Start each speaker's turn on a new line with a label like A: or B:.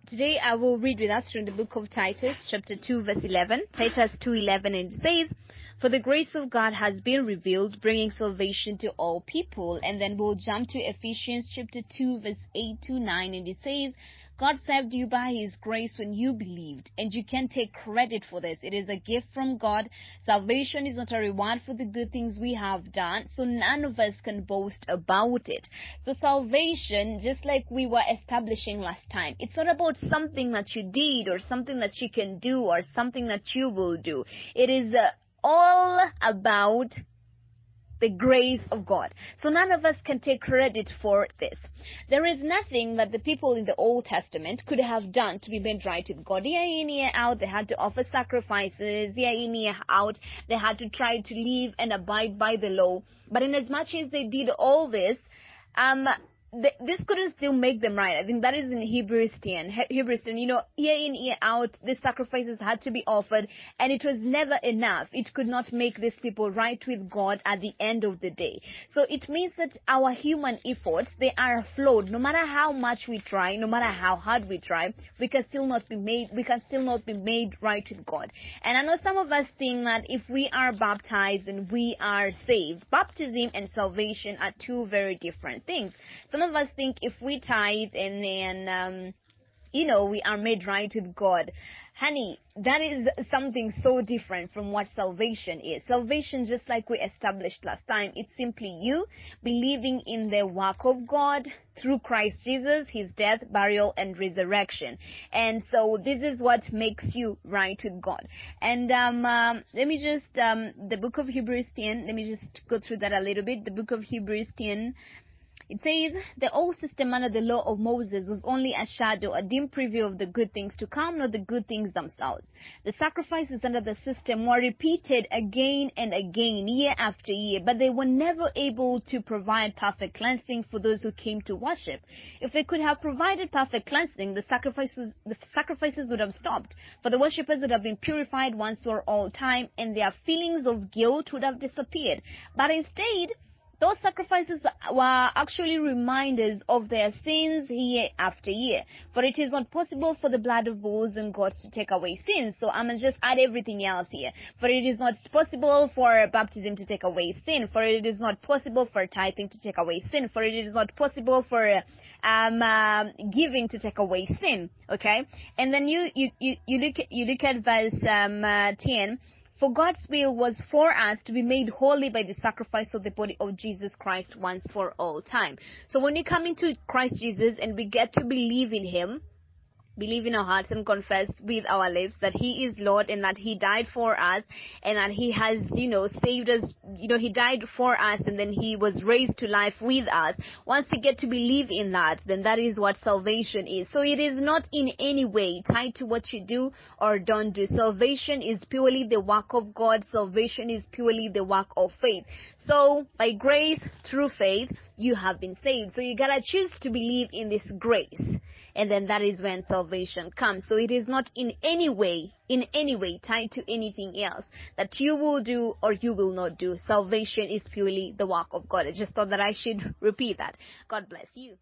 A: Today I will read with us from the book of Titus, chapter 2, verse 11. Titus 2:11, and it says, "For the grace of God has been revealed, bringing salvation to all people." And then we'll jump to Ephesians chapter 2, verse 8 to 9, and it says, "God saved you by His grace when you believed, and you can't take credit for this. It is a gift from God. Salvation is not a reward for the good things we have done, so none of us can boast about it." So salvation, just like we were establishing last time, it's not about something that you did or something that you can do or something that you will do. It is all about the grace of God. So none of us can take credit for this. There is nothing that the people in the Old Testament could have done to be made right with God. Year in, year out, they had to offer sacrifices. Year in, year out, they had to try to live and abide by the law. But in as much as they did all this, this couldn't still make them right. I think that is in Hebrews 10. Hebrews 10, year in, year out, the sacrifices had to be offered, and it was never enough. It could not make these people right with God at the end of the day. So it means that our human efforts, they are flawed. No matter how much we try, no matter how hard we try, we can still not be made right with God. And I know some of us think that if we are baptized and we are saved, baptism and salvation are two very different things. Some of us think if we tithe and then, we are made right with God. Honey, that is something so different from what salvation is. Salvation, just like we established last time, it's simply you believing in the work of God through Christ Jesus, His death, burial, and resurrection. And so this is what makes you right with God. And let me just, the book of Hebrews 10, let me just go through that a little bit. The book of Hebrews 10, it says, "The old system under the law of Moses was only a shadow, a dim preview of the good things to come, not the good things themselves. The sacrifices under the system were repeated again and again, year after year, but they were never able to provide perfect cleansing for those who came to worship. If they could have provided perfect cleansing, the sacrifices would have stopped, for the worshippers would have been purified once for all time, and their feelings of guilt would have disappeared. But instead, those sacrifices were actually reminders of their sins year after year. For it is not possible for the blood of bulls and goats to take away sins." So I'm going to just add everything else here. "For it is not possible for baptism to take away sin. For it is not possible for tithing to take away sin. For it is not possible for giving to take away sin." Okay? And then you look at verse 10. "For God's will was for us to be made holy by the sacrifice of the body of Jesus Christ once for all time." So when we come into Christ Jesus and we get to believe in Him, believe in our hearts and confess with our lips that He is Lord and that He died for us and that He has, saved us. He died for us and then He was raised to life with us. Once you get to believe in that, then that is what salvation is. So it is not in any way tied to what you do or don't do. Salvation is purely the work of God. Salvation is purely the work of faith. So by grace, through faith, you have been saved. So you gotta choose to believe in this grace. And then that is when salvation comes. So it is not in any way tied to anything else that you will do or you will not do. Salvation is purely the work of God. I just thought that I should repeat that. God bless you.